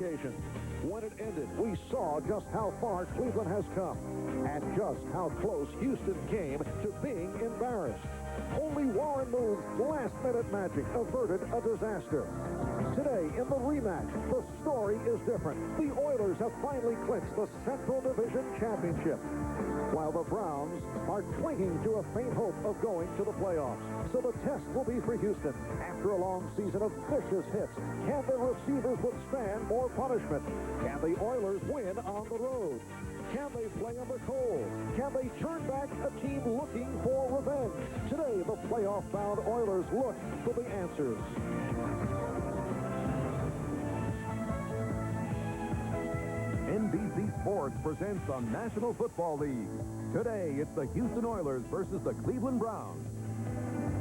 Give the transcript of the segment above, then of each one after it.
occasion. When it ended, we saw just how far Cleveland has come and just how close Houston came to being embarrassed. Only Warren Moon's last-minute magic averted a disaster. Today, in the rematch, the story is different. The Oilers have finally clinched the Central Division Championship, while the Browns are clinging to a faint hope of going to the playoffs. So the test will be for Houston. After a long season of vicious hits, can their receivers withstand more punishment? Can the Oilers win on the road? Can they play in the cold? Can they turn back a team looking for revenge? Today, the playoff-bound Oilers look for the answers. NBC Sports presents the National Football League. Today, it's the Houston Oilers versus the Cleveland Browns.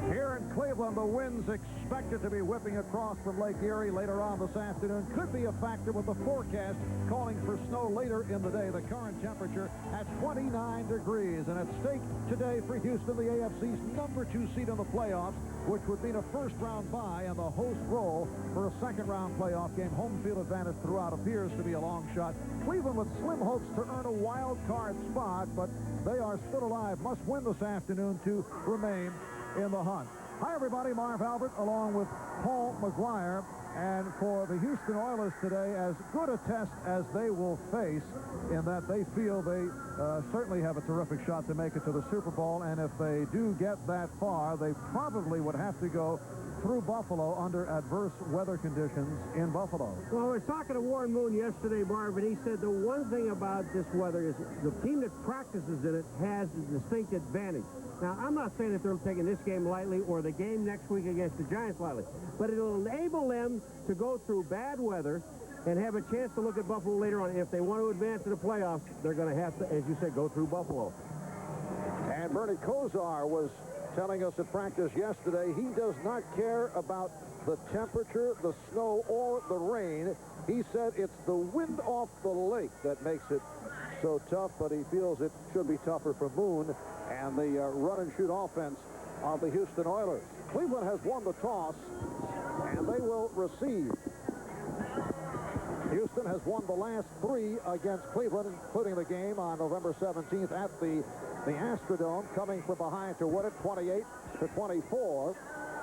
Here in Cleveland, the winds expected to be whipping across from Lake Erie later on this afternoon. Could be a factor with the forecast calling for snow later in the day. The current temperature at 29 degrees. And at stake today for Houston, the AFC's #2 seed in the playoffs, which would mean a first-round bye and the host role for a second-round playoff game. Home field advantage throughout appears to be a long shot. Cleveland with slim hopes to earn a wild card spot, but they are still alive. Must win this afternoon to remain in the hunt. Hi, everybody. Marv Albert along with Paul McGuire. And for the Houston Oilers today, as good a test as they will face in that they feel they certainly have a terrific shot to make it to the Super Bowl. And if they do get that far, they probably would have to go through Buffalo under adverse weather conditions in Buffalo. Well, we were talking to Warren Moon yesterday, Marv, and he said the one thing about this weather is the team that practices in it has a distinct advantage. Now, I'm not saying that they're taking this game lightly or the game next week against the Giants lightly, but it'll enable them to go through bad weather and have a chance to look at Buffalo later on. If they want to advance to the playoffs, they're going to have to, as you said, go through Buffalo. And Bernie Kosar was telling us at practice yesterday he does not care about the temperature, the snow, or the rain. He said it's the wind off the lake that makes it so tough, but he feels it should be tougher for Moon and the run-and-shoot offense of the Houston Oilers. Cleveland has won the toss, and they will receive. Houston has won the last 3 against Cleveland, including the game on November 17th at the Astrodome, coming from behind to win it 28-24.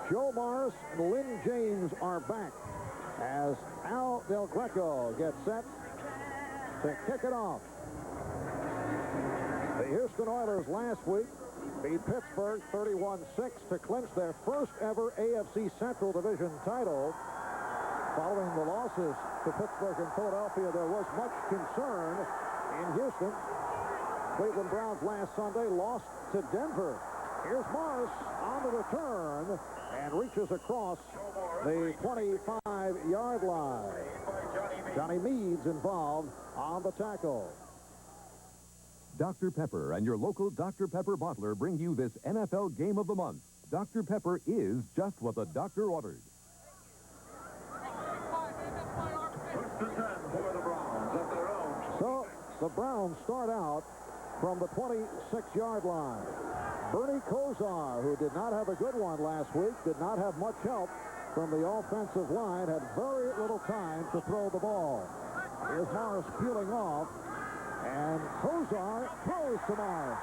Joe Morris and Lynn James are back as Al Del Greco gets set to kick it off. The Houston Oilers last week beat Pittsburgh 31-6 to clinch their first ever AFC Central Division title. Following the losses to Pittsburgh and Philadelphia, there was much concern in Houston. Cleveland Browns last Sunday lost to Denver. Here's Morris on the return and reaches across the 25-yard line. Johnny Meads involved on the tackle. Dr. Pepper and your local Dr. Pepper bottler bring you this NFL Game of the Month. Dr. Pepper is just what the doctor ordered. So the Browns start out from the 26-yard line. Bernie Kosar, who did not have a good one last week, did not have much help from the offensive line, had very little time to throw the ball. Here's Morris peeling off, and Kosar throws to Morris.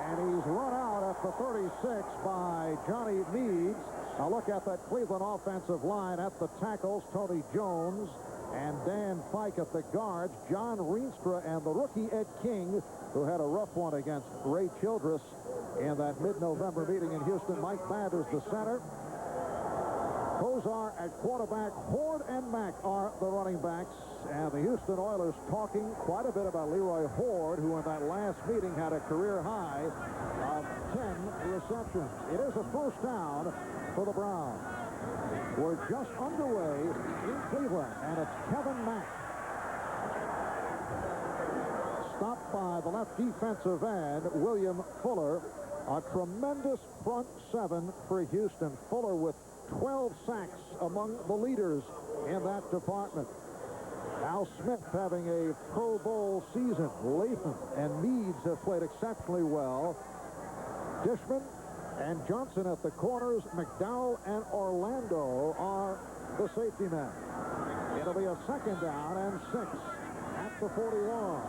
And he's run out at the 36 by Johnny Meads. Now look at that Cleveland offensive line at the tackles. Tony Jones and Dan Fike at the guards. John Reenstra and the rookie Ed King, who had a rough one against Ray Childress in that mid-November meeting in Houston. Mike Mathers, the center. Kosar at quarterback. Horde and Mack are the running backs. And the Houston Oilers talking quite a bit about Leroy Horde, who in that last meeting had a career high of 10 receptions. It is a first down for the Browns. We're just underway in Cleveland, and it's Kevin Mack. Stopped by the left defensive end, William Fuller. A tremendous front seven for Houston. Fuller with 12 sacks among the leaders in that department. Al Smith having a Pro Bowl season. Latham and Meads have played exceptionally well. Dishman and Johnson at the corners. McDowell and Orlando are the safety net. It'll be a second down and 6 at the 41.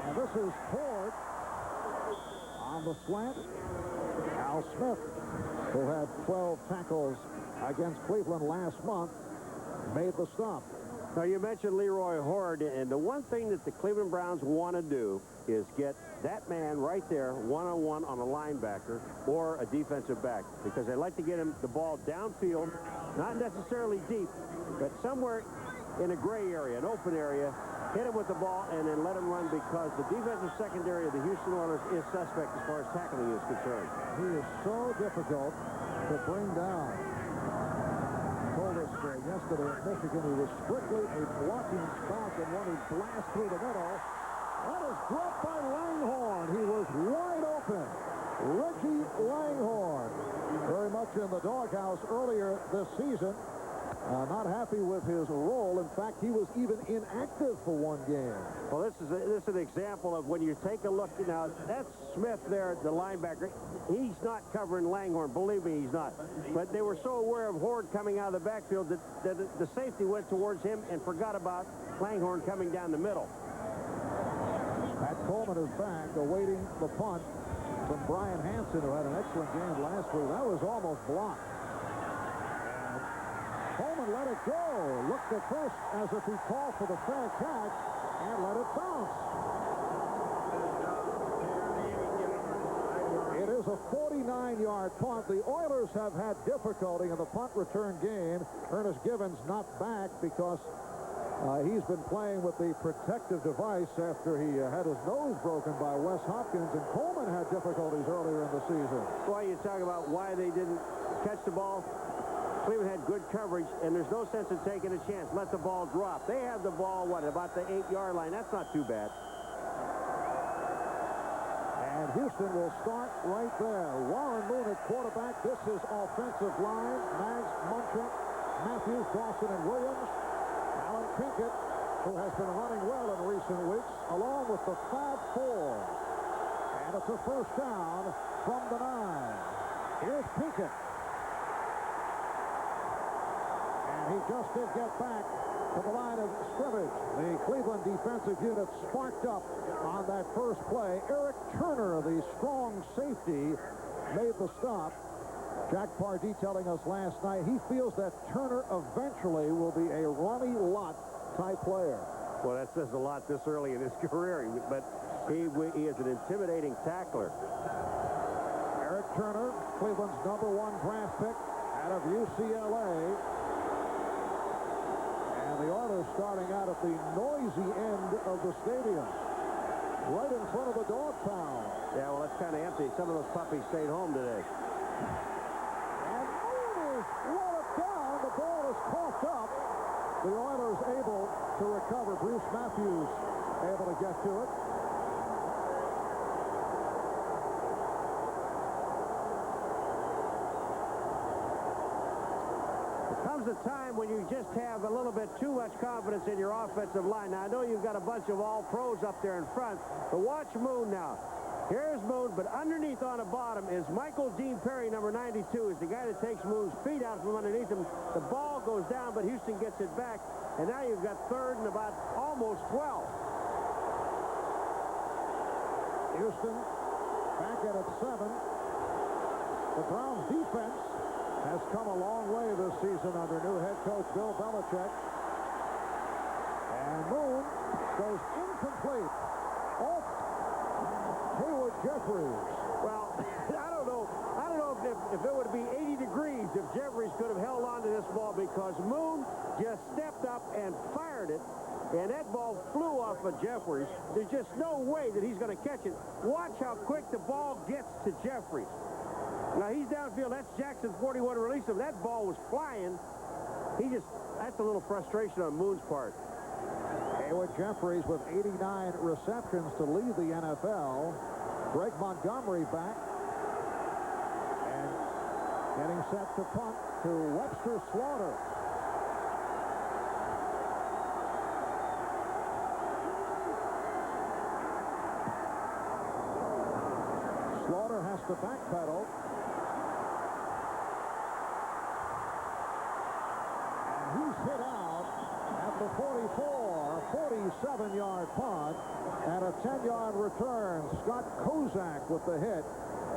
And this is Ford on the slant. Al Smith, who had 12 tackles against Cleveland last month, made the stop. Now, you mentioned Leroy Horde, and the one thing that the Cleveland Browns want to do is get that man right there one-on-one on a linebacker or a defensive back, because they like to get him the ball downfield, not necessarily deep, but somewhere in a gray area, an open area, hit him with the ball, and then let him run, because the defensive secondary of the Houston Oilers is suspect as far as tackling is concerned. He is so difficult to bring down. Told us yesterday at Michigan he was strictly a blocking stock, and when he blasts through the middle, that is dropped by Langhorne. He was wide open. Reggie Langhorne, very much in the doghouse earlier this season. Not happy with his role. In fact, he was even inactive for one game. Well, this is an example of when you take a look. Now, that's Smith there, the linebacker. He's not covering Langhorne. Believe me, he's not. But they were so aware of Horde coming out of the backfield that the safety went towards him and forgot about Langhorne coming down the middle. Pat Coleman is back, awaiting the punt from Brian Hansen, who had an excellent game last week. That was almost blocked. Coleman let it go. Looked at first as if he called for the fair catch and let it bounce. It is a 49-yard punt. The Oilers have had difficulty in the punt return game. Ernest Givens not back because he's been playing with the protective device after he had his nose broken by Wes Hopkins, and Coleman had difficulties earlier in the season. Boy, you talk about why they didn't catch the ball. Cleveland had good coverage, and there's no sense in taking a chance. Let the ball drop. They have the ball, about the 8-yard line. That's not too bad. And Houston will start right there. Warren Moon at quarterback. This is offensive line. Maggs, Munchak, Matthews, Dawson, and Williams. Alan Pinkett, who has been running well in recent weeks, along with the 5-4. And it's a first down from the 9. Here's Pinkett. He just did get back to the line of scrimmage. The Cleveland defensive unit sparked up on that first play. Eric Turner, the strong safety, made the stop. Jack Pardee telling us last night he feels that Turner eventually will be a Ronnie Lott type player. Well, that says a lot this early in his career, but he is an intimidating tackler. Eric Turner, Cleveland's #1 draft pick out of UCLA. The Oilers starting out at the noisy end of the stadium, right in front of the Dawg Pound. Yeah, well, it's kind of empty. Some of those puppies stayed home today. And Oilers roll it down. The ball is coughed up. The Oilers able to recover. Bruce Matthews able to get to it. Comes a time when you just have a little bit too much confidence in your offensive line. Now, I know you've got a bunch of all-pros up there in front, but watch Moon now. Here's Moon, but underneath on the bottom is Michael Dean Perry, number 92, is the guy that takes Moon's feet out from underneath him. The ball goes down, but Houston gets it back, and now you've got third and about almost 12. Houston back at it 7. The Browns defense has come a long way this season under new head coach Bill Belichick. And Moon goes incomplete off Hayward Jeffries. Well, I don't know if it would be 80 degrees if Jeffries could have held on to this ball, because Moon just stepped up and fired it, and that ball flew off of Jeffries. There's just no way that he's going to catch it. Watch how quick the ball gets to Jeffries. Now, he's downfield. That's Jackson 41 to release him. That ball was flying. That's a little frustration on Moon's part. Hayward Jeffries with 89 receptions to lead the NFL. Greg Montgomery back. And getting set to punt to Webster Slaughter. to backpedal. And he's hit out at the 47-yard punt and a 10-yard return. Scott Kozak with the hit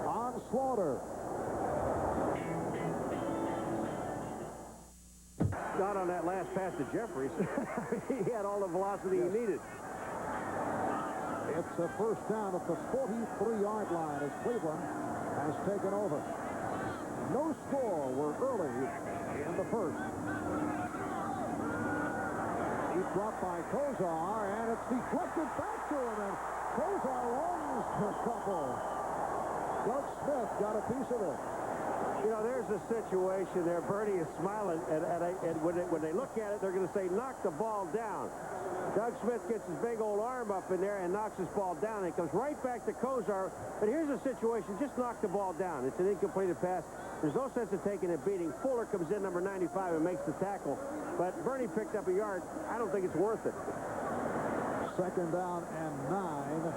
on Slaughter. Not on that last pass to Jeffries. He had all the velocity he needed. It's a first down at the 43-yard line as Cleveland has taken over. No score. We're early in the first. He's dropped by Kozar, and it's deflected back to him, and Kozar runs a couple. Doug Smith got a piece of it. You know, there's a situation there. Bernie is smiling, and when they look at it, they're going to say, knock the ball down. Doug Smith gets his big old arm up in there and knocks his ball down. And it comes right back to Kozar. But here's the situation. Just knock the ball down. It's an incompleted pass. There's no sense in taking a beating. Fuller comes in, number 95, and makes the tackle. But Bernie picked up a yard. I don't think it's worth it. Second down and 9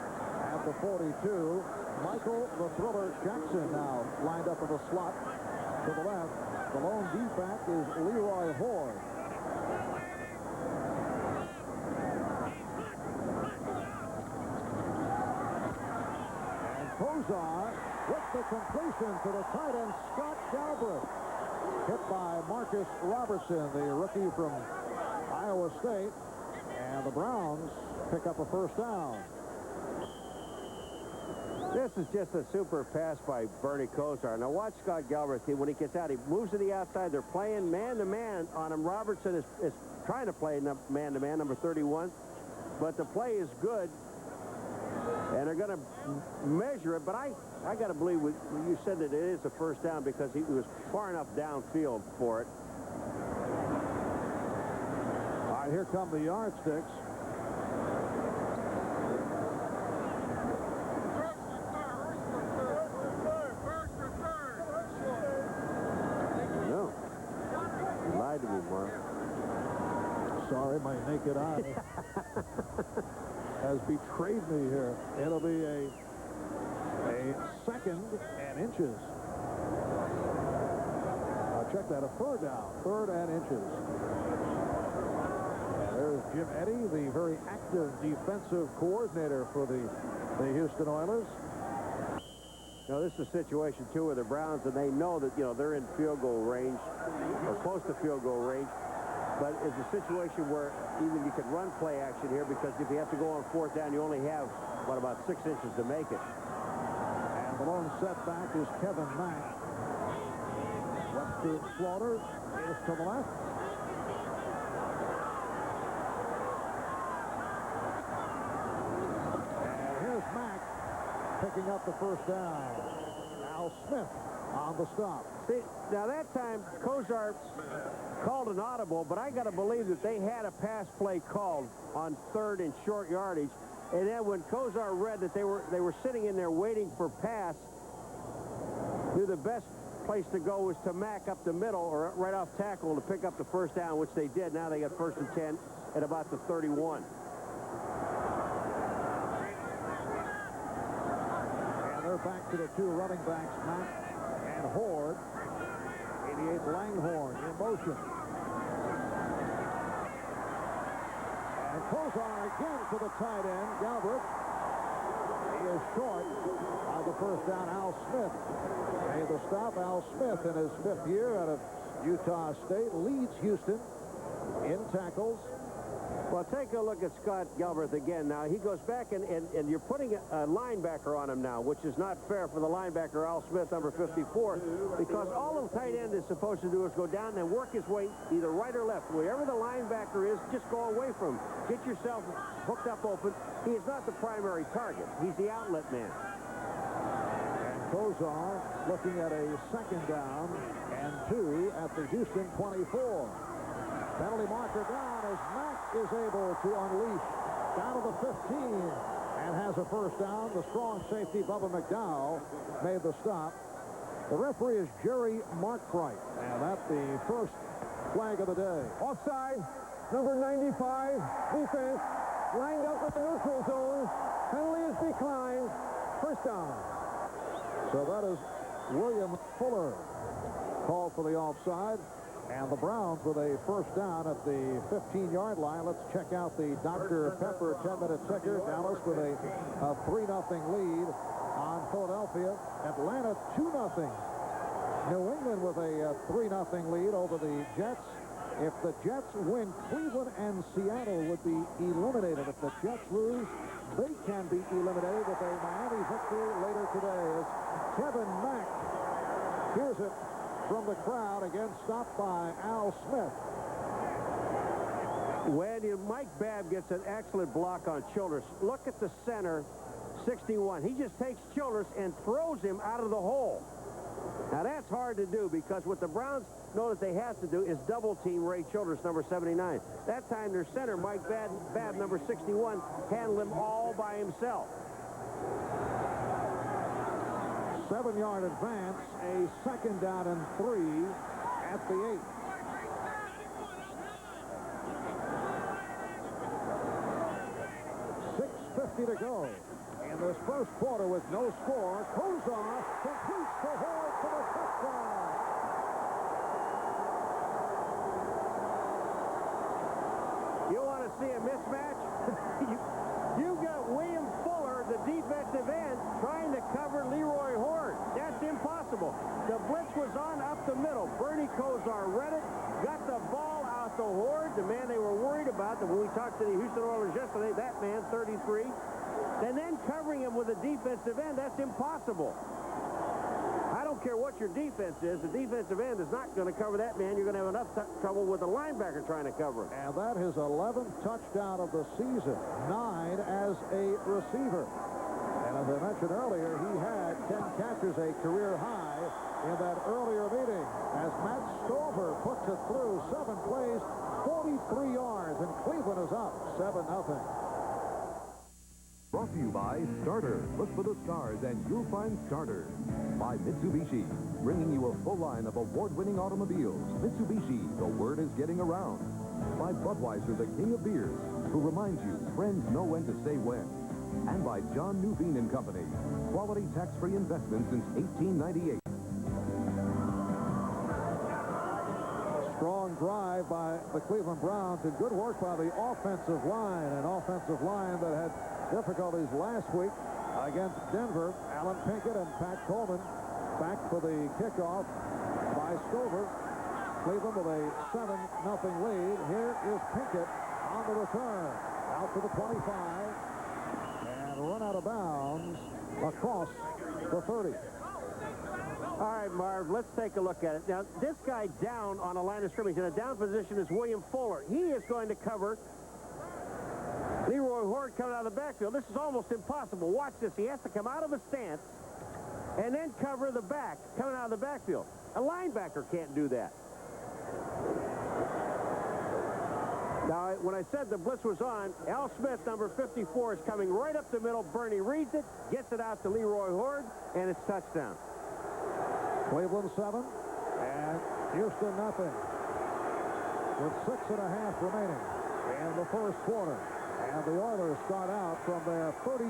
at the 42. Michael the Thriller Jackson now lined up in the slot to the left. The lone D-back is Leroy Hoare. And Kozar with the completion to the tight end Scott Galbraith. Hit by Marcus Robertson, the rookie from Iowa State. And the Browns pick up a first down. This is just a super pass by Bernie Kozar. Now watch Scott Galbraith. When he gets out, he moves to the outside. They're playing man-to-man on him. Robertson is trying to play man-to-man, number 31. But the play is good. And they're going to measure it. But I got to believe you said that it is a first down because he was far enough downfield for it. All right, here come the yardsticks. To me, Mark. Sorry, my naked eye has betrayed me here. It'll be a second and inches. Check that, a third down, third and inches. And there's Jim Eddy, the very active defensive coordinator for the Houston Oilers. You know, this is a situation, too, where the Browns, and they know that, you know, they're in field goal range, or close to field goal range. But it's a situation where even you could run play action here because if you have to go on fourth down, you only have, what, about 6 inches to make it. And the lone setback is Kevin Mack. Webster Slaughter is to the left. And here's Mack picking up the first down. Al Smith on the stop. See, now that time, Kozar called an audible, but I got to believe that they had a pass play called on third and short yardage. And then when Kozar read that they were sitting in there waiting for pass, knew the best place to go was to Mack up the middle or right off tackle to pick up the first down, which they did. Now they got first and 10 at about the 31. Back to the two running backs, Mack and Horde. 88 Langhorne in motion. And Kozar again to the tight end, Galbraith. He is short of the first down. Al Smith made the stop. Al Smith in his 5th year out of Utah State leads Houston in tackles. Well, take a look at Scott Galbraith again now. He goes back, and you're putting a linebacker on him now, which is not fair for the linebacker, Al Smith, number 54, because all the tight end is supposed to do is go down and work his way either right or left. Wherever the linebacker is, just go away from him. Get yourself hooked up open. He is not the primary target. He's the outlet man. And Kozar looking at a second down and 2 at the Houston 24. Penalty marker down as Mack is able to unleash down to the 15 and has a first down. The strong safety, Bubba McDowell, made the stop. The referee is Jerry Markbright, and that's the first flag of the day. Offside, number 95, defense, lined up at the neutral zone. Penalty is declined. First down. So that is William Fuller called for the offside. And the Browns with a first down at the 15-yard line. Let's check out the Dr. Pepper 10-minute ticker. Dallas with a 3-0 lead on Philadelphia. Atlanta 2-0. New England with a 3-0 lead over the Jets. If the Jets win, Cleveland and Seattle would be eliminated. If the Jets lose, they can be eliminated with a Miami victory later today. As Kevin Mack hears it from the crowd, again stopped by Al Smith. Mike Babb gets an excellent block on Childress. Look at the center, 61. He just takes Childress and throws him out of the hole. Now that's hard to do, because what the Browns know that they have to do is double team Ray Childress, number 79. That time their center, Mike Babb, number 61, handled him all by himself. 7-yard advance, a second down and 3 at the 8. .650 to go in this first quarter with no score. Kozar completes the Horde for the touchdown. You want to see a mismatch? You've got William Fuller, the defensive end, trying to cover Leroy Horde. That's impossible. The blitz was on up the middle. Bernie Kosar read it, got the ball out to Horde, the man they were worried about. When we talked to the Houston Oilers yesterday, that man, 33. And then covering him with a defensive end, that's impossible. I don't care what your defense is. The defensive end is not going to cover that man. You're going to have enough trouble with the linebacker trying to cover him. And that his 11th touchdown of the season, 9 as a receiver. And as I mentioned earlier, he had 10 catches, a career high in that earlier meeting. As Matt Stover puts it through 7 plays, 43 yards, and Cleveland is up 7-0. Brought to you by Starter. Look for the stars and you'll find Starter. By Mitsubishi, bringing you a full line of award-winning automobiles. Mitsubishi, the word is getting around. By Budweiser, the king of beers, who reminds you friends know when to say when. And by John Newbean and Company, quality tax-free investment since 1898. Strong drive by the Cleveland Browns, and good work by the offensive line. An offensive line that had difficulties last week against Denver. Alan Pinkett and Pat Coleman back for the kickoff by Stover. Cleveland with a 7-0 lead. Here is Pinkett on the return. Out to the 25. And run out of bounds across the 30. All right, Marv, let's take a look at it. Now, this guy down on a line of scrimmage in a down position is William Fuller. He is going to cover Leroy Horde coming out of the backfield. This is almost impossible. Watch this. He has to come out of a stance and then cover the back coming out of the backfield. A linebacker can't do that. Now, when I said the blitz was on, Al Smith, number 54, is coming right up the middle. Bernie reads it, gets it out to Leroy Horde, and it's touchdown. Cleveland 7 and Houston nothing. With 6.5 remaining in the first quarter. And the Oilers start out from their 32.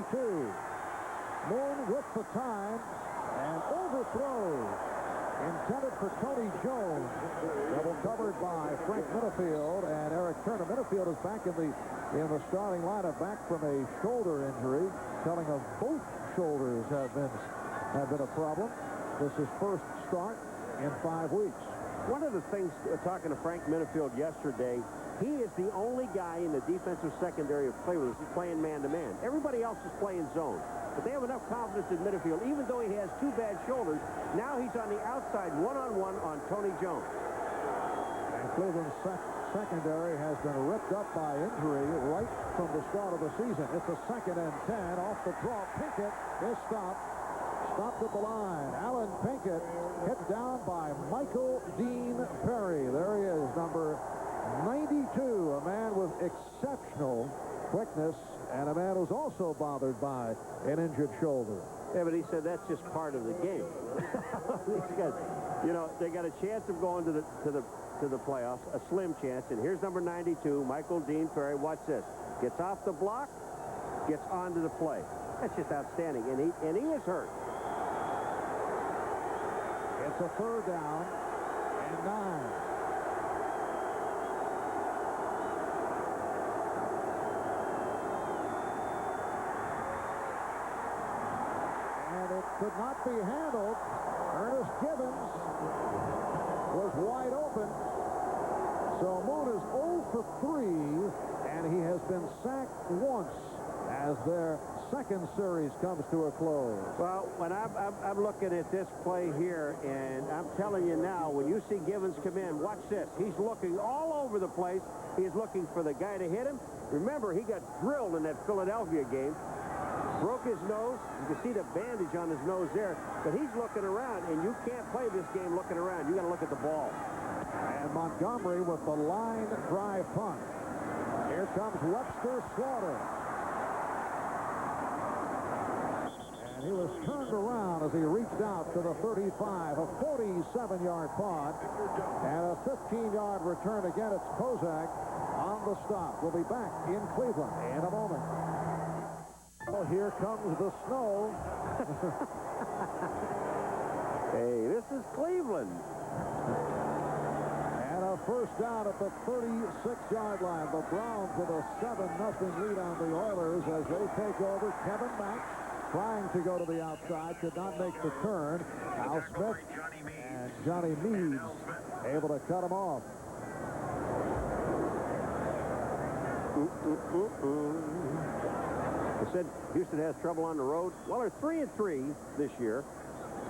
Moon with the time and overthrows. Intended for Tony Jones. Double covered by Frank Minifield and Eric Turner. Minifield is back in the starting lineup, back from a shoulder injury. Telling of both shoulders have been a problem. This is first start in 5 weeks. One of the things, talking to Frank Minifield yesterday, he is the only guy in the defensive secondary of Cleveland who's playing man-to-man. Everybody else is playing zone. But they have enough confidence in Minifield, even though he has 2 bad shoulders. Now he's on the outside one-on-one on Tony Jones. And Cleveland's secondary has been ripped up by injury right from the start of the season. It's a 2nd and 10 off the draw. Pinkett is stopped at the line. Alan Pinkett hit down by Michael Dean Perry. There he is, number 92, a man with exceptional quickness and a man who's also bothered by an injured shoulder. Yeah, but he said that's just part of the game. These guys, you know, they got a chance of going to the playoffs, a slim chance. And here's number 92, Michael Dean Perry. Watch this. Gets off the block, gets onto the play. That's just outstanding. And he is hurt. a third down and 9. And it could not be handled. Ernest Gibbons was wide open. So Moon is 0 for 3, and he has been sacked once as their second series comes to a close. Well, when I'm looking at this play here, and I'm telling you now, when you see Gibbons come in, watch this. He's looking all over the place. He's looking for the guy to hit him. Remember, he got drilled in that Philadelphia game. Broke his nose. You can see the bandage on his nose there. But he's looking around, and you can't play this game looking around. You got to look at the ball. And Montgomery with the line drive punt. Here comes Webster Slaughter. And he was turned around as he reached out to the 35, a 47-yard punt, and a 15-yard return again. It's Kozak on the stop. We'll be back in Cleveland in a moment. Well, here comes the snow. Hey, this is Cleveland. And a first down at the 36-yard line. The Browns with a 7-0 lead on the Oilers as they take over. Kevin Mack trying to go to the outside, could not make the turn. Al Smith and Johnny Meads able to cut him off. I said Houston has trouble on the road. Well, they're 3-3 this year,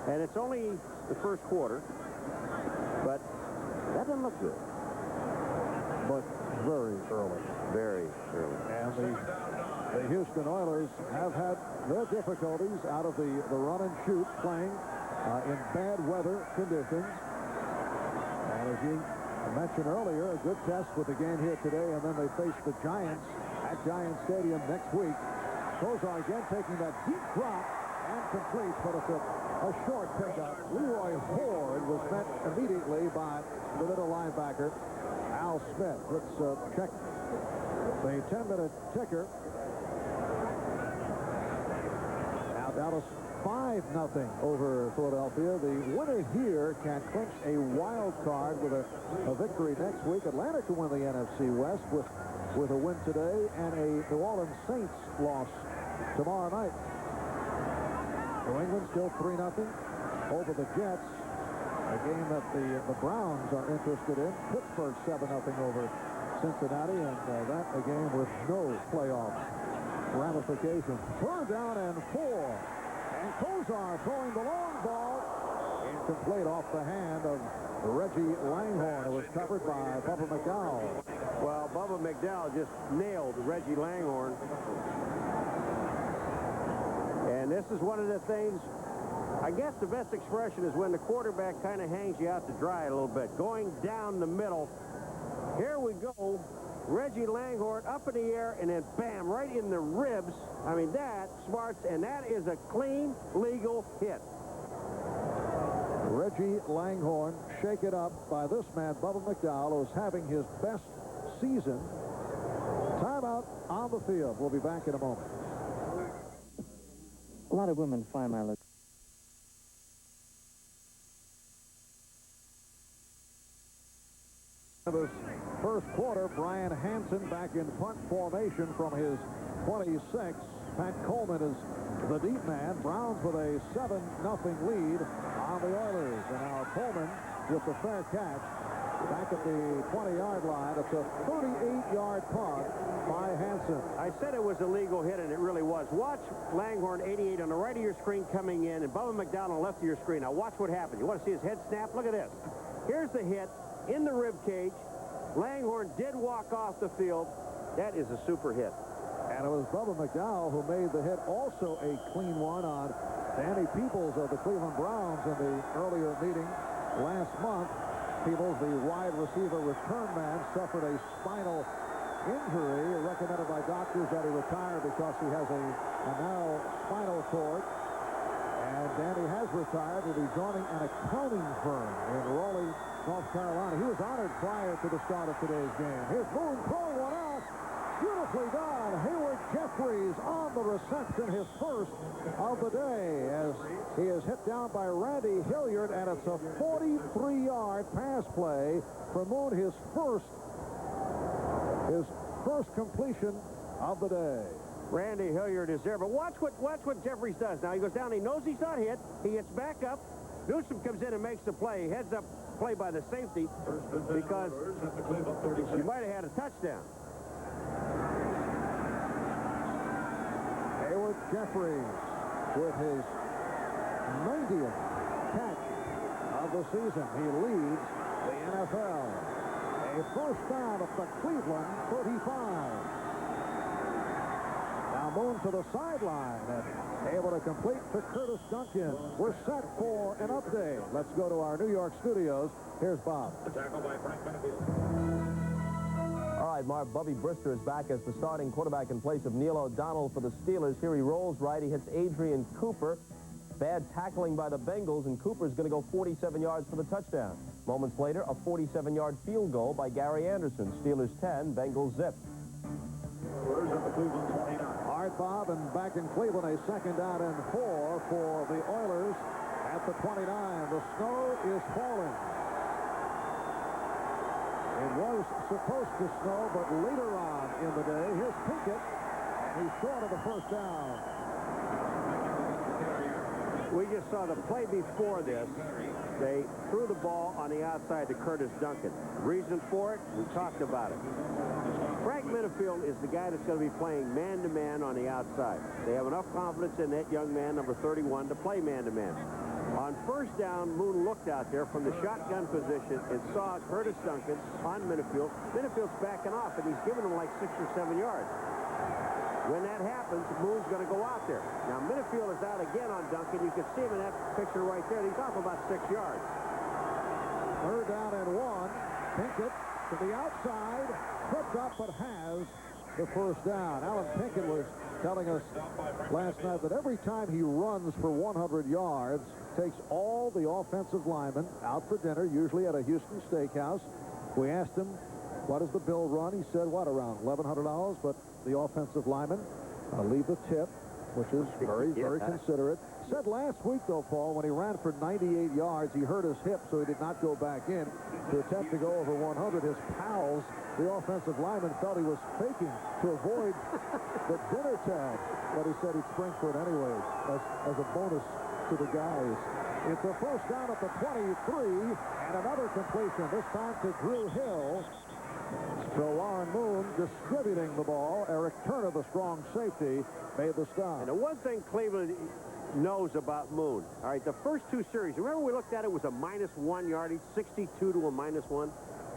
and it's only the first quarter, but that doesn't look good. But very early. Very early. And the Houston Oilers have had their difficulties out of the run and shoot, playing in bad weather conditions. And as you mentioned earlier, a good test with the game here today, and then they face the Giants at Giant Stadium next week. Kozar again taking that deep drop and completes, but it's a short pickup. Leroy Ford was met immediately by the middle linebacker, Al Smith. Let's check the 10-minute ticker. Now Dallas 5-0 over Philadelphia. The winner here can clinch a wild card with a victory next week. Atlanta to win the NFC West with a win today, and a New Orleans Saints loss tomorrow night. New England still 3-0 over the Jets. A game that the Browns are interested in. Pittsburgh 7-0 over Cincinnati, and that a game with no playoff ramifications. Third down and 4. And Kozar throwing the long ball. Incomplete off the hand of Reggie Langhorne. It was covered by Bubba McDowell. Well, Bubba McDowell just nailed Reggie Langhorne. And this is one of the things, I guess the best expression is when the quarterback kind of hangs you out to dry a little bit. Going down the middle. Here we go. Reggie Langhorne up in the air, and then bam, right in the ribs. I mean, that smarts, and that is a clean, legal hit. Reggie Langhorne shaken up by this man, Bubba McDowell, who's having his best season. Timeout on the field. We'll be back in a moment. A lot of women find my look. This first quarter, Brian Hansen back in punt formation from his 26. Pat Coleman is the deep man. Browns with a 7-0 lead on the Oilers. And now Coleman with the fair catch back at the 20-yard line. It's a 38-yard punt by Hansen. I said it was a legal hit, and it really was. Watch Langhorne 88 on the right of your screen coming in, and Bubba McDowell on the left of your screen. Now watch what happened. You want to see his head snap? Look at this. Here's the hit in the rib cage. Langhorne did walk off the field. That is a super hit. And it was Bubba McDowell who made the hit, also a clean one on Danny Peoples of the Cleveland Browns in the earlier meeting last month. Peoples, the wide receiver return man, suffered a spinal injury, recommended by doctors that he retire because he has a narrow spinal cord. And Danny has retired. Will be joining an accounting firm in Raleigh, North Carolina. He was honored prior to the start of today's game. Here's Moon throwing one out. Beautifully done. Hayward Jeffries on the reception, his first of the day, as he is hit down by Randy Hilliard, and it's a 43-yard pass play for Moon, his first completion of the day. Randy Hilliard is there, but watch what Jeffries does. Now he goes down, he knows he's not hit, he hits back up. Newsom comes in and makes the play. He heads up play by the safety because he might have had a touchdown. Hayward Jeffries with his 90th catch of the season. He leads the NFL. A first down at the Cleveland 35. Now Moon to the sideline and able to complete to Curtis Duncan. We're set for an update. Let's go to our New York studios. Here's Bob. All right, Marv, Bubby Brister is back as the starting quarterback in place of Neil O'Donnell for the Steelers. Here he rolls right. He hits Adrian Cooper. Bad tackling by the Bengals, and Cooper's going to go 47 yards for the touchdown. Moments later, a 47-yard field goal by Gary Anderson. Steelers 10, Bengals zip. All right, Bob, and back in Cleveland, a second down and 4 for the Oilers at the 29. The snow is falling. It was supposed to snow, but later on in the day, here's Pinkett, and he's short of the first down. We just saw the play before this. They threw the ball on the outside to Curtis Duncan. Reason for it, we talked about it. Frank Minifield is the guy that's going to be playing man-to-man on the outside. They have enough confidence in that young man, number 31, to play man-to-man. On first down, Moon looked out there from the shotgun position and saw Curtis Duncan on Minifield. Minifield's backing off, and he's giving him like 6 or 7 yards. When that happens, Moon's going to go out there. Now, Minifield is out again on Duncan. You can see him in that picture right there. He's off about 6 yards. Third down and 1. Pinkett to the outside, tripped up, but has the first down. Alan Pinkett was telling us last night that every time he runs for 100 yards, takes all the offensive linemen out for dinner, usually at a Houston steakhouse. We asked him, what is the bill run? He said, what, around $1,100? But the offensive linemen leave the tip, which is very, very considerate. Said last week, though, Paul, when he ran for 98 yards, he hurt his hip, so he did not go back in to attempt to go over 100. His pals, the offensive linemen, felt he was faking to avoid the dinner tag, but he said he'd spring for it anyway as a bonus to the guys. It's a first down at the 23, and another completion, this time to Drew Hill. So Warren Moon distributing the ball. Eric Turner, the strong safety, made the stop. And the one thing Cleveland knows about Moon, all right, the first two series, remember we looked at it was a -1 yardage, 62 to a -1.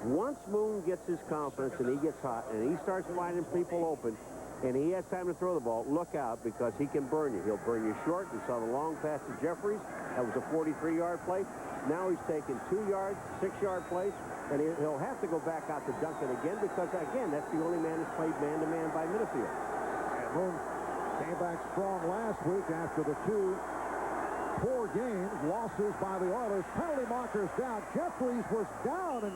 Once Moon gets his confidence and he gets hot and he starts finding people open and he has time to throw the ball, look out, because he can burn you. He'll burn you short. We saw the long pass to Jeffries. That was a 43-yard play. Now he's taking 2-yard, 6-yard plays, and he'll have to go back out to Duncan again because, again, that's the only man who's played man-to-man by Minifield. And Moon came back strong last week after the 2 poor games, losses by the Oilers. Penalty markers down. Jeffries was down and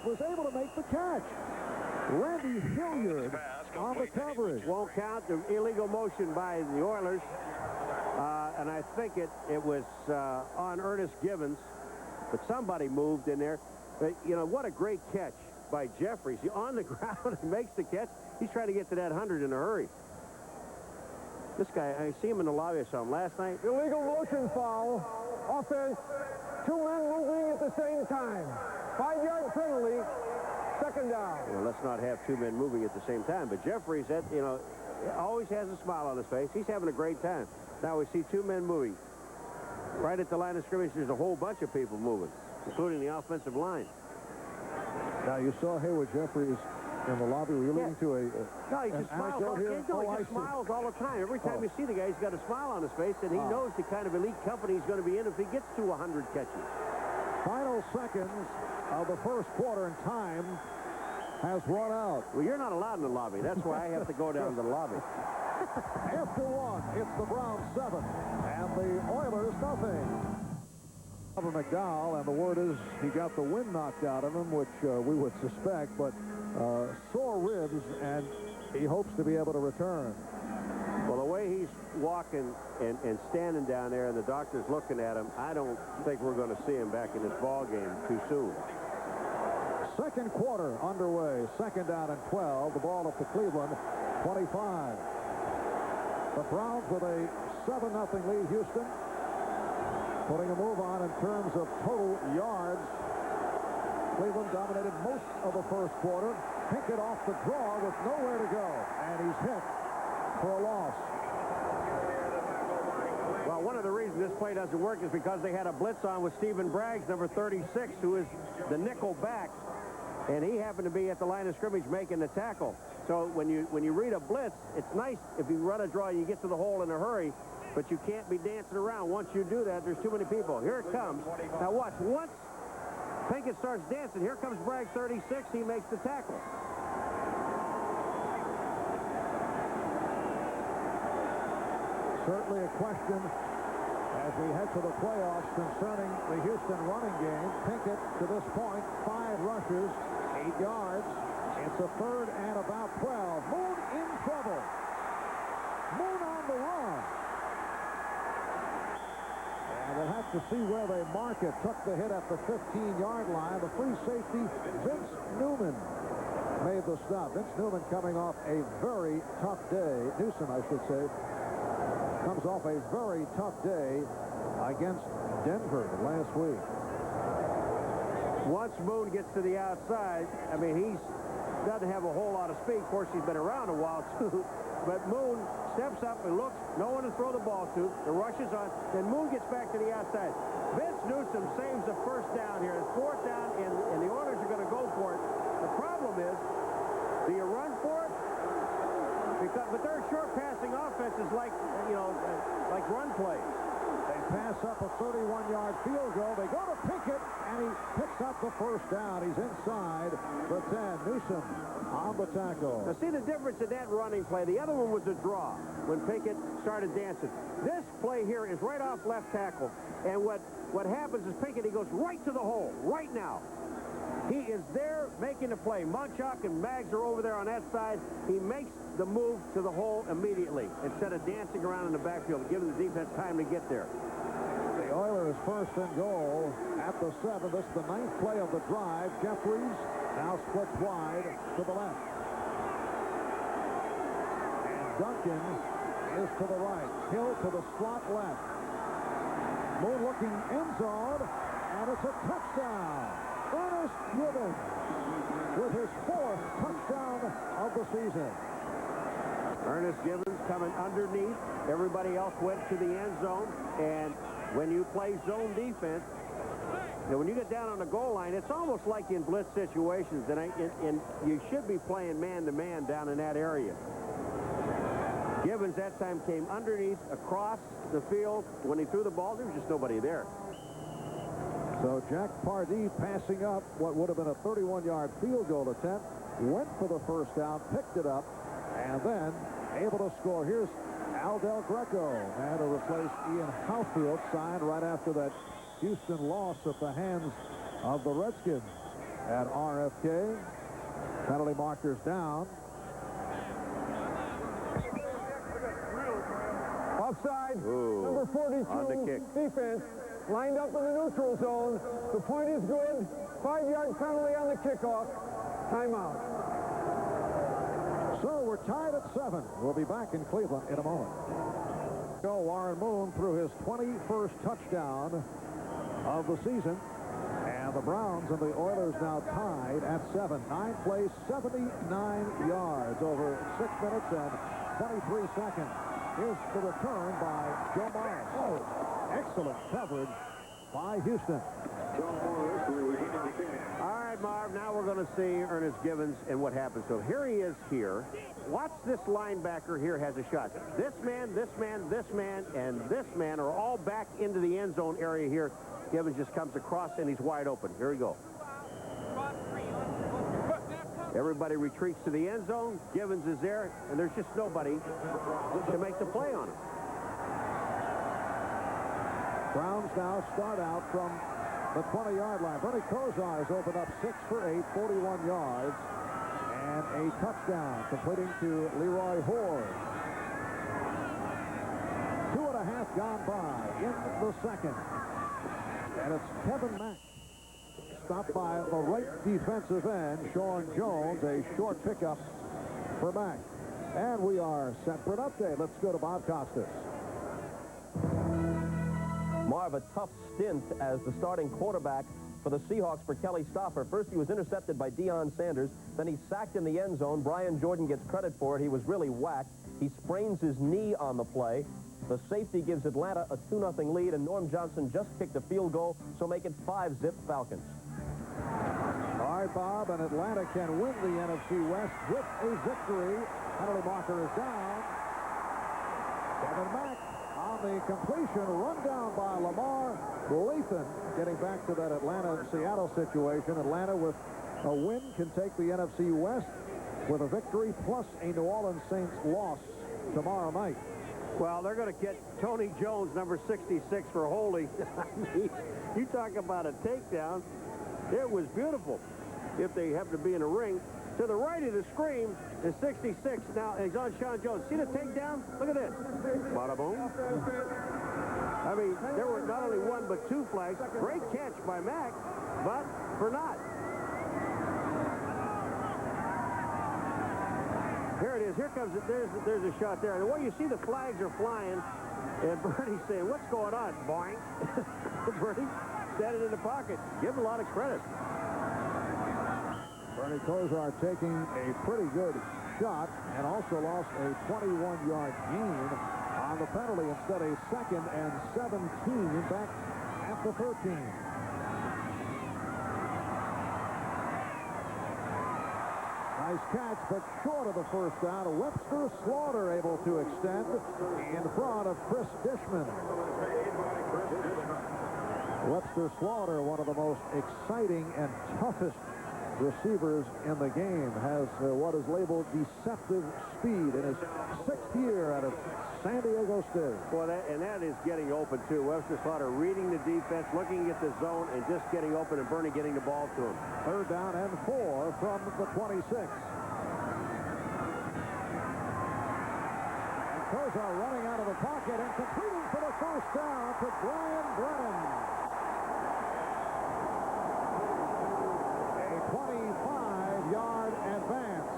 was able to make the catch. Randy Hilliard on the coverage. Won't count. The illegal motion by the Oilers. And I think it was on Ernest Givens, but somebody moved in there. But, you know, what a great catch by Jeffries. He's on the ground, he makes the catch. He's trying to get to that 100 in a hurry. This guy, I see him in the lobby or something last night. Illegal motion foul. Offense. 2 men moving at the same time. 5-yard penalty. Second down. Well, let's not have 2 men moving at the same time. But Jeffries, you know, always has a smile on his face. He's having a great time. Now we see 2 men moving. Right at the line of scrimmage, there's a whole bunch of people moving, including the offensive line. Now, you saw Hayward Jeffries in the lobby. Were you leading to a no, he just smiles. He just smiles all the time. Every time you see the guy, he's got a smile on his face, and he knows the kind of elite company he's going to be in if he gets to 100 catches. Final seconds of the first quarter, and time has run out. Well, you're not allowed in the lobby. That's why I have to go down to the lobby. After 1, it's the Browns 7, and the Oilers nothing. McDowell, and the word is he got the wind knocked out of him, which we would suspect, but sore ribs, and he hopes to be able to return. Well, the way he's walking and standing down there and the doctor's looking at him, I don't think we're going to see him back in this ball game too soon. Second quarter underway. Second down and 12. The ball up to Cleveland, 25. The Browns with a 7-0 lead. Houston putting a move on in terms of total yards. Cleveland dominated most of the first quarter. Pinkett off the draw with nowhere to go, and he's hit for a loss. Well, one of the reasons this play doesn't work is because they had a blitz on with Stephen Braggs, number 36, who is the nickel back, and he happened to be at the line of scrimmage making the tackle. So when you read a blitz, it's nice if you run a draw, you get to the hole in a hurry, but you can't be dancing around. Once you do that, there's too many people. Here it comes. Now watch. Once Pinkett starts dancing, here comes Bragg, 36. He makes the tackle. Certainly a question as we head to the playoffs concerning the Houston running game. Pinkett, to this point, 5 rushes, 8 yards. It's a third and about 12. Moon in trouble. Moon on the run. And we'll have to see where they mark it. Took the hit at the 15-yard line. The free safety, Vince Newman, made the stop. Vince Newman coming off a very tough day. Newsom, I should say. Comes off a very tough day against Denver last week. Once Moon gets to the outside, I mean, he doesn't have a whole lot of speed. Of course, he's been around a while, too. But Moon steps up and looks. No one to throw the ball to. The rush is on. Then Moon gets back to the outside. Vince Newsom saves the first down here. It's 4th down, and the Oilers are going to go for it. The problem is, do you run for it? But they're short passing offenses like, you know, like run plays. They pass up a 31-yard field goal. They go to Pinkett, and he picks up the first down. He's inside the 10. Newsom on the tackle. Now, see the difference in that running play. The other one was a draw when Pinkett started dancing. This play here is right off left tackle. And what happens is Pinkett, he goes right to the hole, right now. He is there making the play. Munchak and Maggs are over there on that side. He makes the move to the hole immediately instead of dancing around in the backfield, giving the defense time to get there. The Oilers first and goal at the 7. This is the 9th play of the drive. Jeffries now splits wide to the left. And Duncan is to the right. Hill to the slot left. Moon looking end zone, and it's a touchdown. Ernest Gibbons with his 4th touchdown of the season. Ernest Gibbons coming underneath. Everybody else went to the end zone. And when you play zone defense, and when you get down on the goal line, it's almost like in blitz situations. And you should be playing man-to-man down in that area. Gibbons that time came underneath, across the field. When he threw the ball, there was just nobody there. So Jack Pardee passing up what would have been a 31-yard field goal attempt, went for the first down, picked it up, and then able to score. Here's Al Del Greco, man to replace Ian Houtfield, signed right after that Houston loss at the hands of the Redskins at RFK. Penalty markers down. Offside. Ooh, Number 42 on the kick. defense lined up in the neutral zone. The point is good. 5-yard penalty on the kickoff. Timeout. So we're tied at 7. We'll be back in Cleveland in a moment. So Warren Moon threw his 21st touchdown of the season. And the Browns and the Oilers now tied at 7. 9 plays, 79 yards over 6 minutes and 23 seconds. Here's the return by Joe Morris. Oh, excellent coverage by Houston. All right, Marv, now we're going to see Ernest Gibbons and what happens. So here he is here. Watch this linebacker here has a shot. This man, this man, this man, and this man are all back into the end zone area here. Gibbons just comes across, and he's wide open. Here we go. Everybody retreats to the end zone. Gibbons is there, and there's just nobody to make the play on him. Browns now start out from the 20-yard line. Bernie Kosar has opened up 6 for 8, 41 yards. and a touchdown, completing to Leroy Hoare. 2.5 gone by in the second. And it's Kevin Mack, stopped by the right defensive end. Sean Jones, a short pickup for Mack. And we are set for an update. Let's go to Bob Costas. Marv, a tough stint as the starting quarterback for the Seahawks for Kelly Stoffer. First, he was intercepted by Deion Sanders. Then he sacked in the end zone. Brian Jordan gets credit for it. He was really whacked. He sprains his knee on the play. The safety gives Atlanta a 2-0 lead, and Norm Johnson just kicked a field goal, so make it 5-zip Falcons. All right, Bob, and Atlanta can win the NFC West with a victory. Penalty marker is down. Kevin Mack on the completion, run down by Lamar. Lathan getting back to that Atlanta-Seattle situation. Atlanta with a win can take the NFC West with a victory plus a New Orleans Saints loss tomorrow night. Well, they're going to get Tony Jones, number 66, for holding. I mean, you talk about a takedown. It was beautiful if they happen to be in a ring. To the right of the screen is 66. Now, he's on Sean Jones. See the takedown? Look at this. Bada boom. I mean, there were not only one but two flags. Great catch by Mack, but for naught. Here it is. Here comes it. There's a shot there. And well, you see the flags are flying, and Bernie's saying, "What's going on?" Boing. Bernie standing in the pocket. Give him a lot of credit. Bernie Kosar taking a pretty good shot and also lost a 21-yard gain on the penalty. Instead, a 2nd and 17 back at the 13. Nice catch, but short of the first down. Webster Slaughter able to extend in front of Chris Dishman. Webster Slaughter, one of the most exciting and toughest receivers in the game, has what is labeled deceptive speed in his 6th year out of San Diego State. Well, that is getting open, too. Webster Slaughter reading the defense, looking at the zone, and just getting open, and Bernie getting the ball to him. 3rd down and 4 from the 26. And Kosar running out of the pocket and completing for the first down to Brian Brennan. 25-yard advance.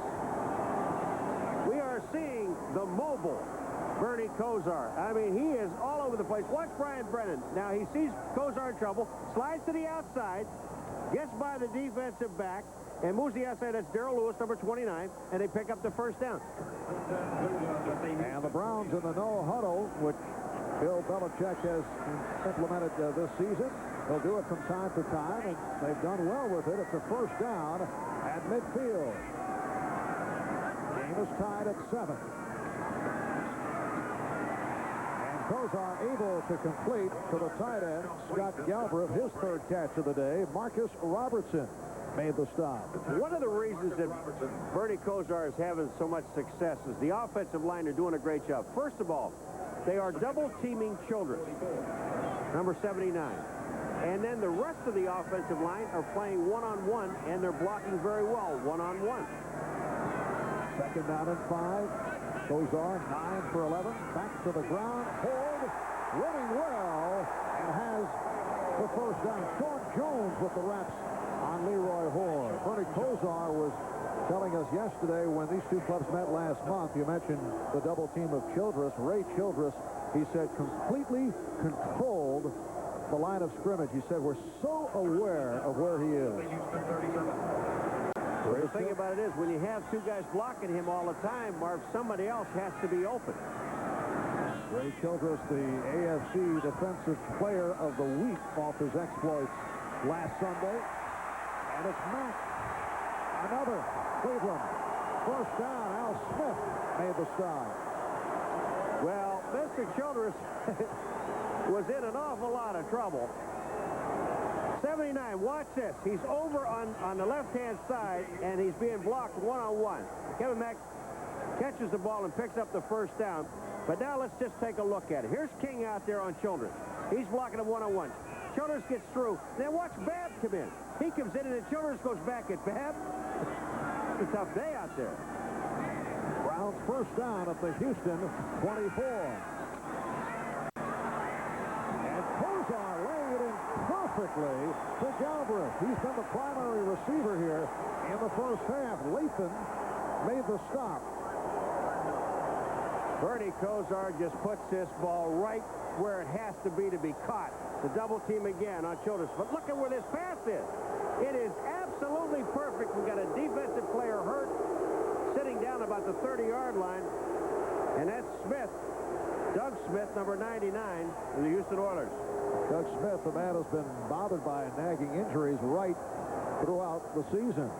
We are seeing the mobile Bernie Kosar. I mean, he is all over the place. Watch Brian Brennan. Now, he sees Kosar in trouble, slides to the outside, gets by the defensive back, and moves the outside. That's Darrell Lewis, number 29, and they pick up the first down. And the Browns in the no huddle, which Bill Belichick has implemented this season. They'll do it from time to time, and they've done well with it. It's a first down at midfield. Game is tied at 7. And Kosar able to complete to the tight end, Scott Galbraith, his 3rd catch of the day. Marcus Robertson made the stop. One of the reasons that Bernie Kosar is having so much success is the offensive line are doing a great job. First of all, they are double-teaming Childress, number 79. And then the rest of the offensive line are playing one-on-one, and they're blocking very well one-on-one. 2nd down and 5. Kosar, 9 for 11. Back to the ground. Hold. Running well. And has the first down. Sean Jones with the reps on Leroy Hoare. Bernie Kosar was telling us yesterday when these two clubs met last month, you mentioned the double team of Childress. Ray Childress, he said, completely controlled the line of scrimmage. He said, we're so aware of where he is. The thing about it is, when you have two guys blocking him all the time, Marv, somebody else has to be open. Ray Childress, the AFC Defensive Player of the Week off his exploits last Sunday. And it's Mack. Another Cleveland. First down, Al Smith made the stop. Well, Mr. Childress was in an awful lot of trouble. 79, watch this. He's over on the left-hand side, and he's being blocked one-on-one. Kevin Mack catches the ball and picks up the first down. But now let's just take a look at it. Here's King out there on Childress. He's blocking him one-on-one. Childress gets through. Then watch Babb come in. He comes in, and then Childress goes back at Babb. It's a tough day out there. Brown's first down at the Houston 24. And Kozar laying it in perfectly to Galbraith. He's been the primary receiver here in the first half. Lathan made the stop. Bernie Kozar just puts this ball right where it has to be caught. The double team again on Childress. But look at where this pass is. It is absolutely perfect. We got a defensive player hurt, sitting down about the 30-yard line. And that's Smith, Doug Smith, number 99, of the Houston Oilers. Doug Smith, the man has been bothered by nagging injuries right throughout the season.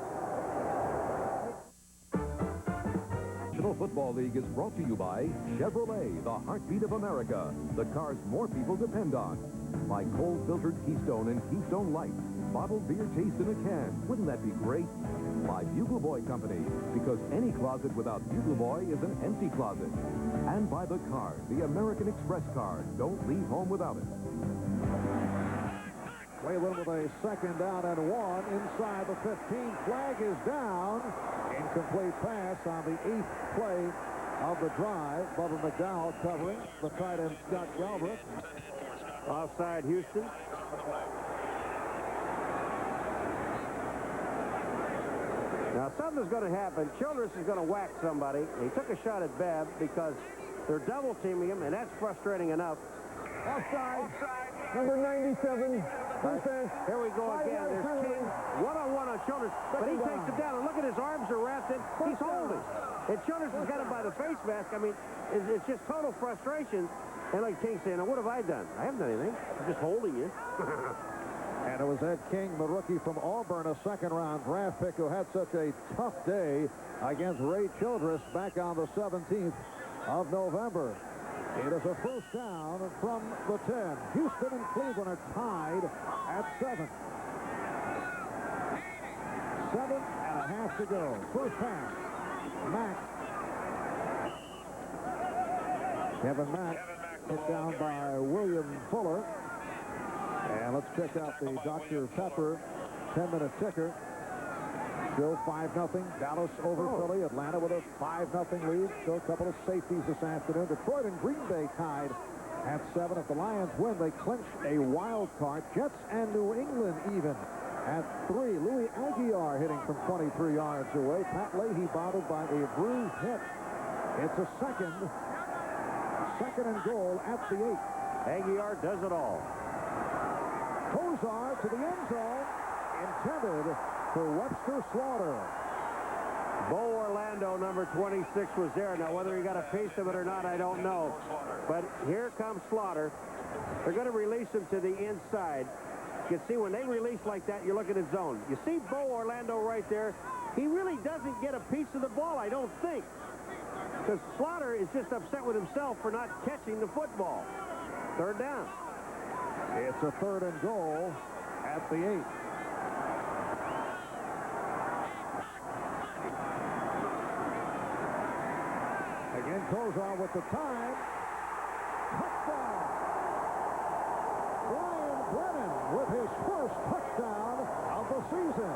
National Football League is brought to you by Chevrolet, the heartbeat of America, the cars more people depend on. By cold-filtered Keystone and Keystone Light, bottled beer taste in a can. Wouldn't that be great? By Bugle Boy Company, because any closet without Bugle Boy is an empty closet. And by the card, the American Express card. Don't leave home without it. Cleveland with a second down and 1 inside the 15. Flag is down. Incomplete pass on the 8th play of the drive. Bubba McDowell covering. The tight end Scott Galbraith. Offside Houston. Now something's going to happen. Childress is going to whack somebody. He took a shot at Babb because they're double teaming him, and that's frustrating enough. Offside. Number 97. Defense. Here we go again. There's King. One-on-one on Childress. But he takes him down. And look at his arms are wrapped in. He's holding. And Childress has got him by the face mask. I mean, it's just total frustration. And like King saying, now what have I done? I haven't done anything. I'm just holding you. And it was Ed King, the rookie from Auburn, a second-round draft pick who had such a tough day against Ray Childress back on the 17th of November. It is a first down from the 10. Houston and Cleveland are tied at 7. 7.5 to go. First half. Mack. Kevin Mack hit down by William Fuller. And let's check out the Dr. Pepper 10-minute ticker. Still 5-0. Dallas over Philly. Atlanta with a 5-0 lead. Still a couple of safeties this afternoon. Detroit and Green Bay tied at 7. If the Lions win, they clinch a wild card. Jets and New England even at 3. Louis Aguiar hitting from 23 yards away. Pat Leahy bothered by a bruised hip. It's a second and goal at the 8. Aguiar does it all. Kozar to the end zone. Intended for Webster Slaughter. Bo Orlando, number 26, was there. Now, whether he got a piece of it or not, I don't know. But here comes Slaughter. They're going to release him to the inside. You can see when they release like that, you're looking at zone. You see Bo Orlando right there. He really doesn't get a piece of the ball, I don't think. Because Slaughter is just upset with himself for not catching the football. Third down. It's a 3rd and goal at the 8. Again, Kozar with the time. Touchdown. Brian Brennan with his first touchdown of the season.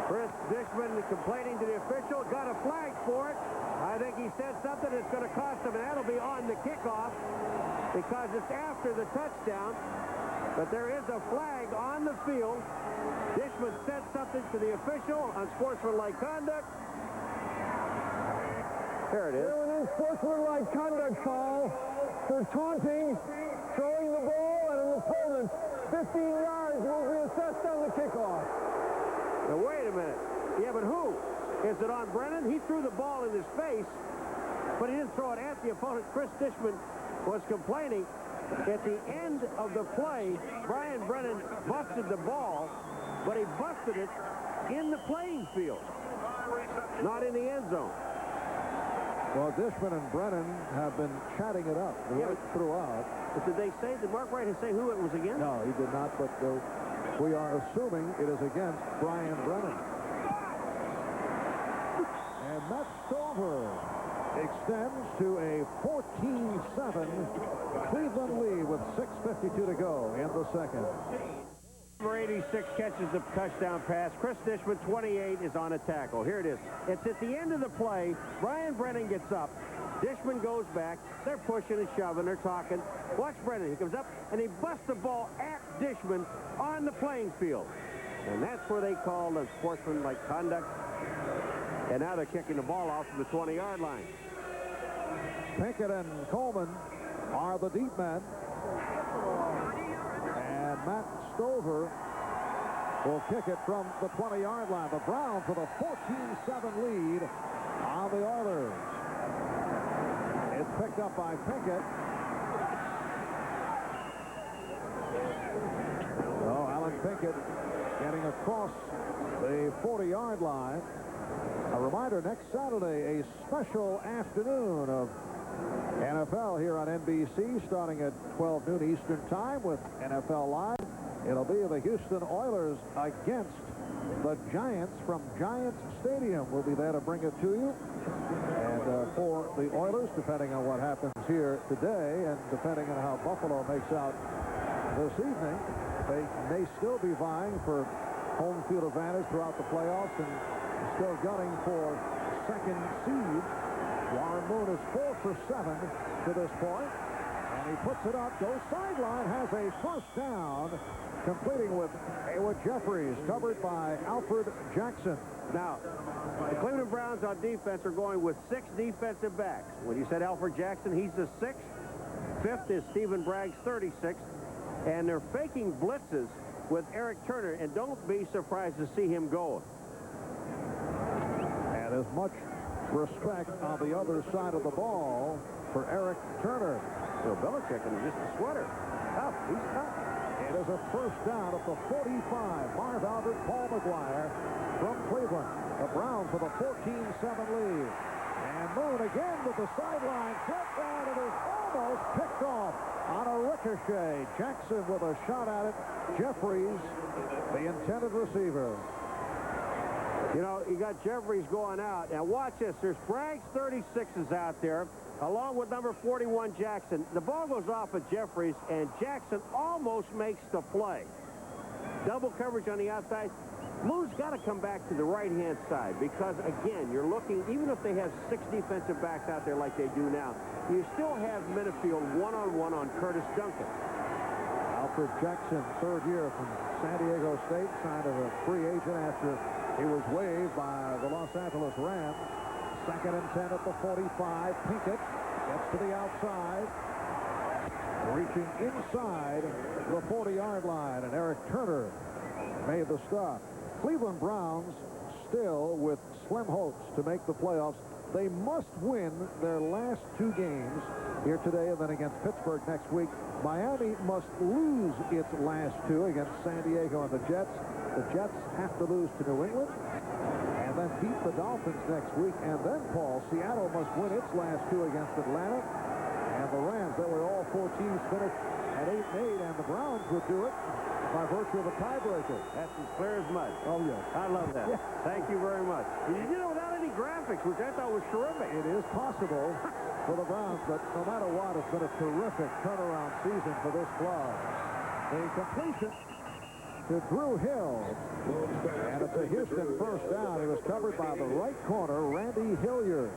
Chris Dishman complaining to the official. Got a flag for it. I think he said something that's going to cost him, and that'll be on the kickoff because it's after the touchdown. But there is a flag on the field. Dishman said something to the official on sportsmanlike conduct. There it is. An unsportsmanlike conduct call for taunting, throwing the ball at an opponent 15 yards will be assessed on the kickoff. Now, wait a minute. Yeah, but who? Is it on Brennan? He threw the ball in his face, but he didn't throw it at the opponent. Chris Dishman was complaining. At the end of the play, Brian Brennan busted the ball, but he busted it in the playing field, not in the end zone. Well, Dishman and Brennan have been chatting it up right throughout. But did they say, did Mark Wright say who it was against? No, he did not, but we are assuming it is against Brian Brennan. And Matt Stover extends to a 14-7 Cleveland lead with 6:52 to go in the second. Number 86 catches the touchdown pass. Chris Dishman, 28, is on a tackle. Here it is. It's at the end of the play. Brian Brennan gets up. Dishman goes back. They're pushing and shoving. They're talking. Watch Brennan. He comes up, and he busts the ball at Dishman on the playing field. And that's where they call the sportsmanlike conduct. And now they're kicking the ball off from the 20-yard line. Pinkett and Coleman are the deep men. And Matt Stover will kick it from the 20-yard line. The Browns with a 14-7 lead on the Oilers. It's picked up by Pinkett. Oh, Alan Pinkett getting across the 40-yard line. A reminder, next Saturday, a special afternoon of NFL here on NBC, starting at 12 noon Eastern Time with NFL Live. It'll be the Houston Oilers against the Giants from Giants Stadium. We'll be there to bring it to you. And for the Oilers, depending on what happens here today and depending on how Buffalo makes out this evening, they may still be vying for home field advantage throughout the playoffs and still gunning for second seed. Warren Moon is 4 for 7 to this point, and he puts it up, goes sideline, has a first down, completing with Haywood Jeffries, covered by Alfred Jackson. Now, the Cleveland Browns on defense are going with 6 defensive backs. When you said Alfred Jackson, he's the 6th. 5th is Stephen Bragg's 36th. And they're faking blitzes with Eric Turner, and don't be surprised to see him go. And as much respect on the other side of the ball for Eric Turner. Bill Belichick in just a sweater. Tough. He's tough. It is a first down at the 45. Marv Albert, Paul McGuire from Cleveland. The Browns with a 14-7 lead. And Moon again with the sideline flip, and it is almost picked off on a ricochet. Jackson with a shot at it. Jeffries, the intended receiver. You know, you got Jeffries going out. Now watch this. There's Bragg's 36s out there, along with number 41, Jackson. The ball goes off of Jeffries, and Jackson almost makes the play. Double coverage on the outside. Moon's got to come back to the right-hand side because, again, you're looking, even if they have 6 defensive backs out there like they do now, you still have Minifield one-on-one on Curtis Duncan. Alfred Jackson, 3rd year from San Diego State, signed as a free agent after he was waived by the Los Angeles Rams. 2nd and 10 at the 45. Pinkett gets to the outside, reaching inside the 40-yard line, and Eric Turner made the stop. Cleveland Browns still with slim hopes to make the playoffs. They must win their last 2 games here today and then against Pittsburgh next week. Miami must lose its last 2 against San Diego and the Jets. The Jets have to lose to New England and then beat the Dolphins next week. And then, Paul, Seattle must win its last 2 against Atlanta. And the Rams, that way all 4 teams finished at 8-8, and the Browns would do it by virtue of a tiebreaker. That's as clear as mud. Oh, yes. I love that. Yeah. Thank you very much. You did it without any graphics, which I thought was terrific. It is possible for the Browns, but no matter what, it's been a terrific turnaround season for this club. The completion to Drew Hill, and it's a Houston first down. He was covered by the right corner, Randy Hilliard.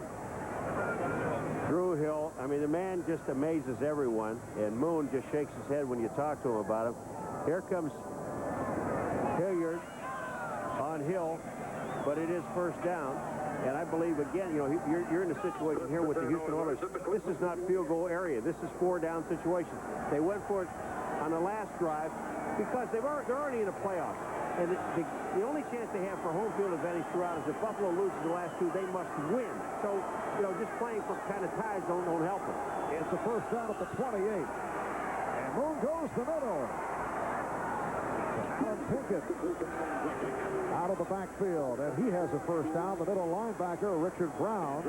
Drew Hill, I mean, the man just amazes everyone, and Moon just shakes his head when you talk to him about him. Here comes Hilliard on Hill, but it is first down. And I believe, again, you know, you're in a situation here with the Houston Oilers. This is not field goal area. This is 4-down situation. They went for it on the last drive because they're already in the playoffs. And the only chance they have for home field advantage throughout is if Buffalo loses the last 2, they must win. So, you know, just playing for kind of ties don't help them. It's a first down at the 28. And Moon goes the middle. Alan Pinkett out of the backfield, and he has a first down. The middle linebacker, Richard Brown,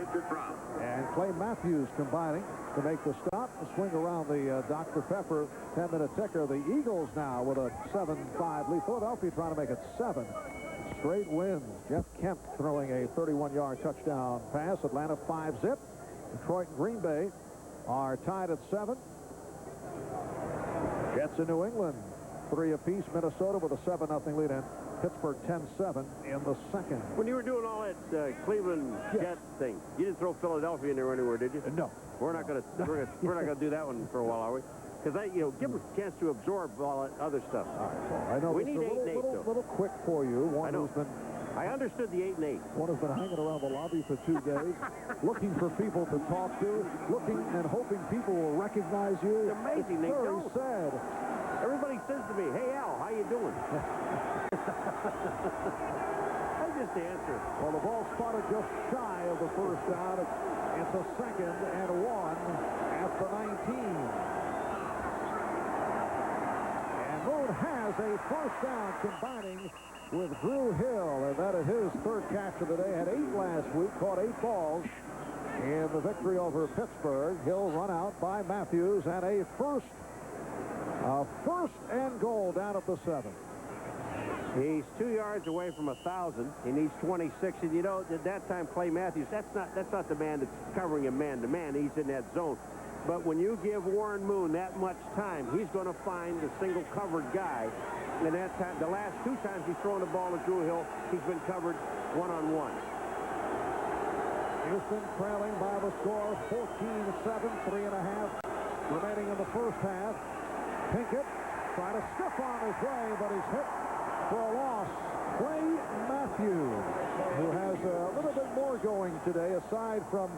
and Clay Matthews combining to make the stop. A swing around the Dr. Pepper 10-minute ticker. The Eagles now with a 7-5 lead. Philadelphia trying to make it 7 straight wins. Jeff Kemp throwing a 31-yard touchdown pass. Atlanta 5-zip. Detroit and Green Bay are tied at 7. Jets in New England 3 apiece. Minnesota with a 7-0 lead in. Pittsburgh 10-7 in the second. When you were doing all that Cleveland Jet thing, you didn't throw Philadelphia in there anywhere, did you? No. We're not going to do that one for a while, are we? Because give them a chance to absorb all that other stuff. All right, so I know we this need is a 8 and 8, little quick for you. One who's been. I understood the 8 and 8. One has been hanging around the lobby for 2 days, looking for people to talk to, looking and hoping people will recognize you. It's amazing. It's they very don't. sad. Everybody says to me, "Hey, Al, how you doing?" I just answer. Well, the ball spotted just shy of the first down. It's a 2nd and 1 at the 19. And Moon has a first down combining with Drew Hill, and that is his 3rd catch of the day. Had 8 last week, caught 8 balls in the victory over Pittsburgh. Hill run out by Matthews, and a first and goal down at the 7. He's 2 yards away from 1,000. He needs 26. And at that time, Clay Matthews, that's not the man that's covering him man-to-man. He's in that zone. But when you give Warren Moon that much time, he's going to find the single covered guy. And that time, the last 2 times he's thrown the ball to Drew Hill, he's been covered one-on-one. Houston trailing by the score 14-7, 3.5 remaining in the first half. Pinkett trying to stiff arm his way, but he's hit for a loss. Clay Matthews, who has a little bit more going today, aside from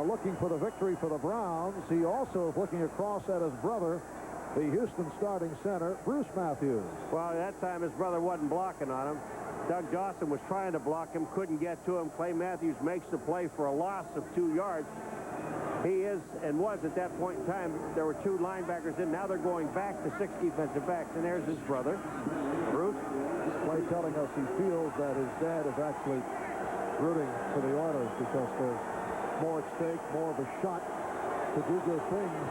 looking for the victory for the Browns. He also is looking across at his brother, the Houston starting center, Bruce Matthews. Well, that time his brother wasn't blocking on him. Doug Dawson was trying to block him, couldn't get to him. Clay Matthews makes the play for a loss of 2 yards. He is and was at that point in time. There were 2 linebackers in. Now they're going back to 6 defensive backs, and there's his brother, Bruce. Clay telling us he feels that his dad is actually rooting for the Oilers because there's more at stake, more of a shot to do good things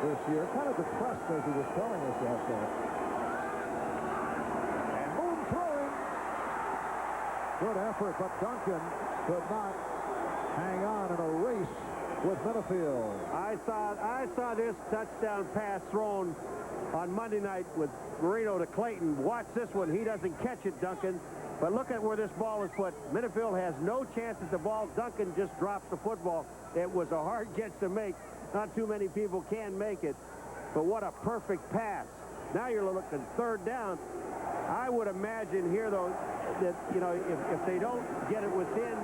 this year. Kind of depressed as he was telling us yesterday. And Moon throwing. Good effort, but Duncan could not hang on in a race with Minifield. I saw this touchdown pass thrown on Monday night with Marino to Clayton. Watch this one. He doesn't catch it, Duncan. But look at where this ball is put. Minifield has no chance at the ball. Duncan just drops the football. It was a hard catch to make. Not too many people can make it. But what a perfect pass. Now you're looking 3rd down. I would imagine here, though, that, if they don't get it within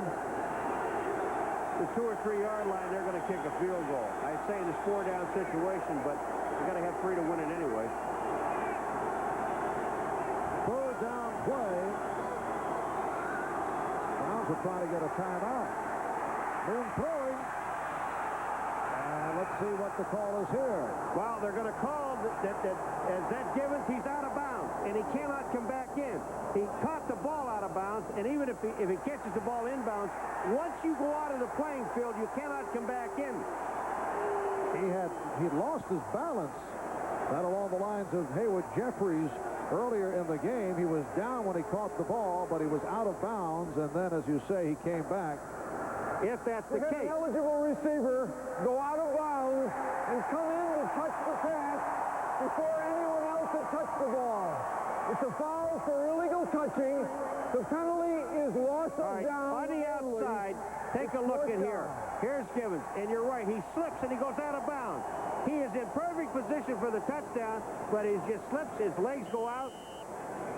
the 2 or 3 yard line, they're going to kick a field goal. I say in this 4-down situation, but you got to have 3 to win it anyway. 3rd down play. Browns are trying to get a timeout. Moon throwing. And let's see what the call is here. Well, they're going to call that as that Givens, he's out of bounds, and he cannot come back in. He caught the ball out of bounds, and even if he catches the ball inbounds, once you go out of the playing field, you cannot come back in. He lost his balance. That along the lines of Haywood Jeffries earlier in the game. He was down when he caught the ball, but he was out of bounds, and then, as you say, he came back. If that's the case. An eligible receiver go out of bounds and come in to touch the pass before anyone else had touched the ball. It's a foul for illegal touching. The penalty is loss of down. On the outside, take a look at here. Here's Givens, and you're right. He slips and he goes out of bounds. He is in perfect position for the touchdown, but he just slips. His legs go out.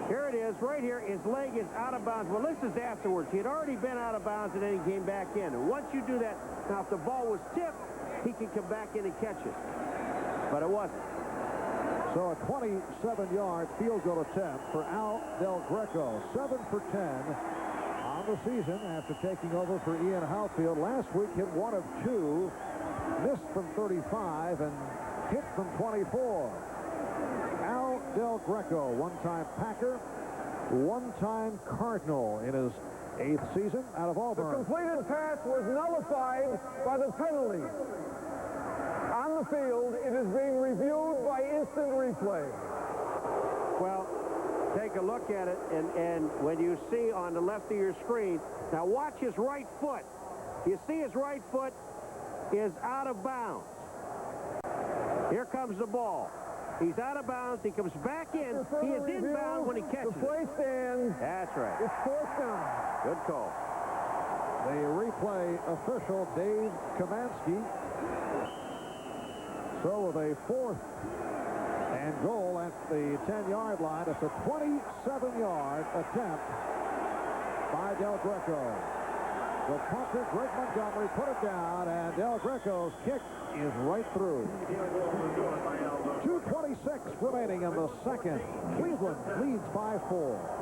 Here it is, right here. His leg is out of bounds. Well, this is afterwards. He had already been out of bounds, and then he came back in. And once you do that, now if the ball was tipped, he can come back in and catch it. But it wasn't. So a 27-yard field goal attempt for Al Del Greco. 7 for 10 on the season after taking over for Ian Houtfield. Last week hit 1 of 2, missed from 35, and hit from 24. Al Del Greco, one-time Packer, one-time Cardinal in his 8th season out of Auburn. The completed pass was nullified by the penalty. On the field, it is being reviewed by instant replay. Well, take a look at it, and when you see on the left of your screen, now watch his right foot. You see his right foot is out of bounds. Here comes the ball. He's out of bounds. He comes back in. He is inbound when he catches The play stands. That's right. It's fourth down. Good call. The replay official, Dave Kamansky. So with a 4th and goal at the 10-yard line, it's a 27-yard attempt by Del Greco. The punter, Greg Montgomery, put it down, and Del Greco's kick is right through. 2:26 remaining in the second. Cleveland leads by 4.